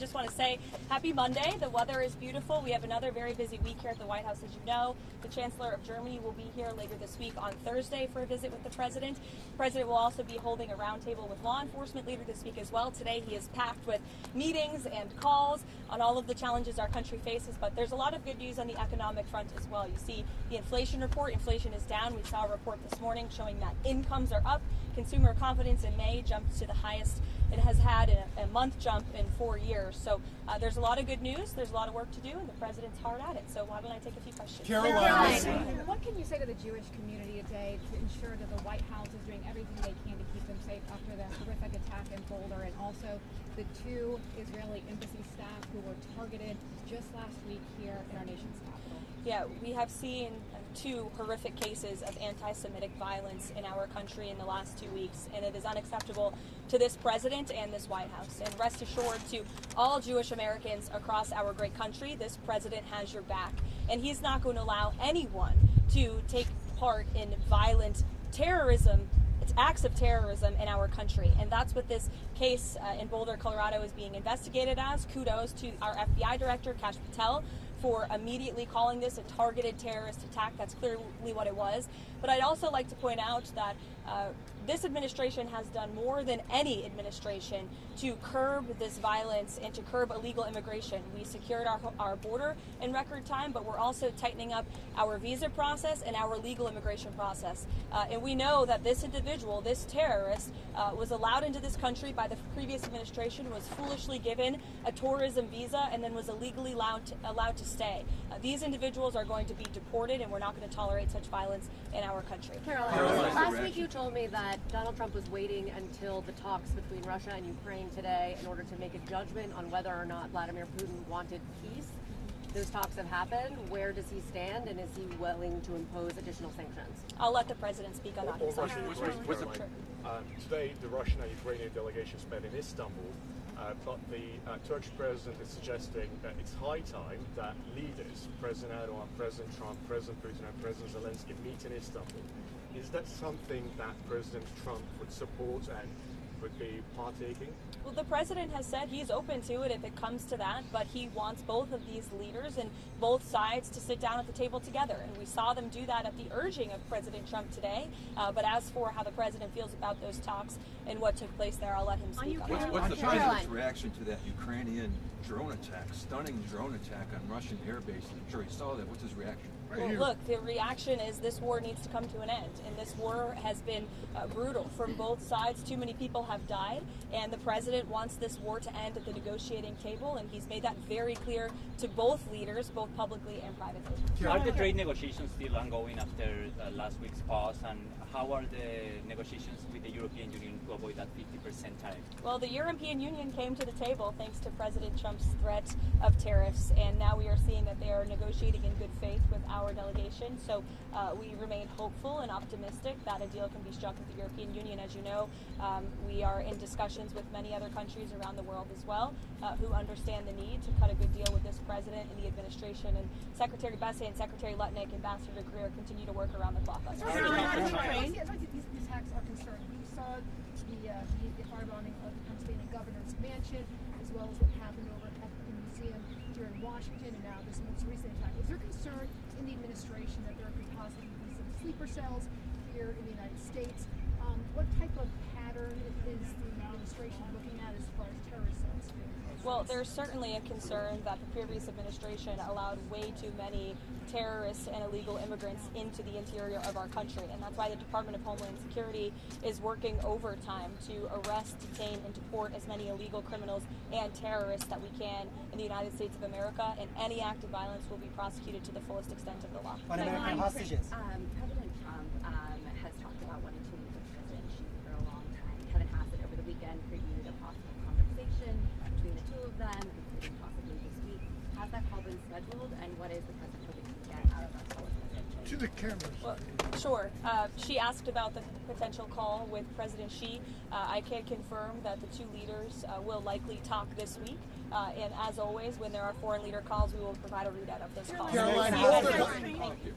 just want to say happy Monday. The weather is beautiful. We have another very busy week here at the White House, as you know. The Chancellor of Germany will be here later this week on Thursday for a visit with the President. The President will also be holding a roundtable with law enforcement later this week as well. Today he is packed with meetings and calls on all of the challenges our country faces, but there's a lot of good news on the economic front as well. You see the inflation report. Inflation is down. We saw a report this morning showing that incomes are up. Consumer confidence in May jumped to the highest it has had in a month jump in 4 years. So there's a lot of good news. There's a lot of work to do, and the President's hard at it. So why don't I take a few questions? Karoline, what can you say to the Jewish community today to ensure that the White House is doing everything they can to keep them safe after the horrific attack in Boulder, and also the 2 Israeli embassy staff who were targeted just last week here in our nation's capital? Yeah, we have seen 2 horrific cases of anti-Semitic violence in our country in the last 2 weeks, and it is unacceptable to this President and this White House. And rest assured, to all Jewish Americans across our great country, this President has your back, and he's not going to allow anyone to take part in violent terrorism. It's acts of terrorism in our country, and that's what this case in Boulder, Colorado is being investigated as. Kudos to our FBI Director, Kash Patel, for immediately calling this a targeted terrorist attack. That's clearly what it was. But I'd also like to point out that this administration has done more than any administration to curb this violence and to curb illegal immigration. We secured our border in record time, but we're also tightening up our visa process and our legal immigration process. And we know that this individual, this terrorist, was allowed into this country by the previous administration, was foolishly given a tourism visa, and then was illegally allowed to stay. These individuals are going to be deported, and we're not going to tolerate such violence in our country. Karoline, last week you told me that Donald Trump was waiting until the talks between Russia and Ukraine today in order to make a judgment on whether or not Vladimir Putin wanted peace. Those talks have happened. Where does he stand, and is he willing to impose additional sanctions? I'll let the President speak on that. Today, the Russian and Ukrainian delegations met in Istanbul, but the Turkish president is suggesting that it's high time that leaders, President Erdogan, President Trump, President Putin, and President Zelensky meet in Istanbul. Is that something that President Trump would support and would be partaking? Well, the President has said he's open to it if it comes to that, but he wants both of these leaders and both sides to sit down at the table together. And we saw them do that at the urging of President Trump today. But as for how the President feels about those talks and what took place there, I'll let him speak on that. What's the President's reaction to that Ukrainian drone attack, stunning drone attack on Russian air bases? I'm sure he saw that. What's his reaction? Well, look, the reaction is this war needs to come to an end, and this war has been brutal from both sides. Too many people have died, and the President wants this war to end at the negotiating table, and he's made that very clear to both leaders, both publicly and privately. Are the trade negotiations still ongoing after last week's pause, and how are the negotiations with the European Union to avoid that 50% tariff? Well, the European Union came to the table thanks to President Trump's threat of tariffs, and now we are seeing that they are negotiating in good faith with our delegation. So we remain hopeful and optimistic that a deal can be struck with the European Union. As you know, we are in discussions with many other countries around the world as well who understand the need to cut a good deal with this President and the administration. And Secretary Bessay and Secretary Lutnick, Ambassador Greer continue to work around the clock on this. These attacks are concerning. We saw the firebombing of the Pennsylvania governor's mansion, as well as what happened over at the museum here in Washington, and now this most recent attack. Is there concern in the administration that there could possibly be some sleeper cells here in the United States? What type of pattern is the administration looking at as far as terrorist cells? Well, there's certainly a concern that the previous administration allowed way too many terrorists and illegal immigrants into the interior of our country. And that's why the Department of Homeland Security is working overtime to arrest, detain, and deport as many illegal criminals and terrorists that we can in the United States of America. And any act of violence will be prosecuted to the fullest extent of the law. President Trump Has talked about wanting to meet with President Xi for a long time. Kevin Hassett over the weekend previewed a possible conversation between the 2 of them, including possibly this week. Has that call been scheduled, and what is the President hoping to get out of that call? To the cameras. Well, sure. She asked about the potential call with President Xi. I can confirm that the 2 leaders will likely talk this week. And as always, when there are foreign leader calls, we will provide a readout of those calls. Karoline, Thank you.